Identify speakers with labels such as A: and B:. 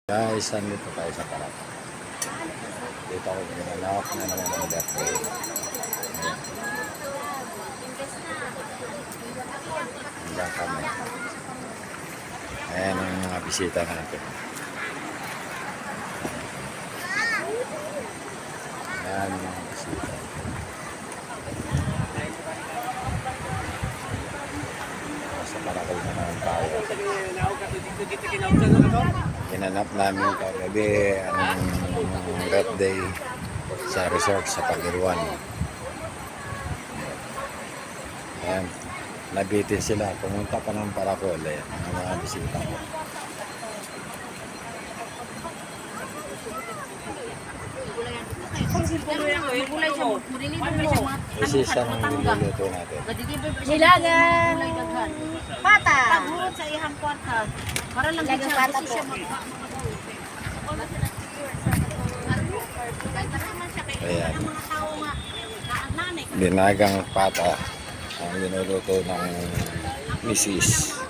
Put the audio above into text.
A: Guys, nandito tayo sa Parapa. Dito ako ginalawak na naman ng birthday. Hanggang kami. Ayan ang mga bisita natin. Ayan ang mga bisita. Sa Parapa na naman tayo. Ginanap namin kagabi ang birthday sa resort sa Pagirwan. Ayan, nabitin sila. Pumunta pa ng Paracol. Ayan, ang mga bisita ko. Kasi siya ang niluluto natin.
B: Nilagang pata. Tagurot sa ihang kwarta. Para lang
C: Nilagang pata po.
A: Ayan. Binagang pata ang niluluto ng misis.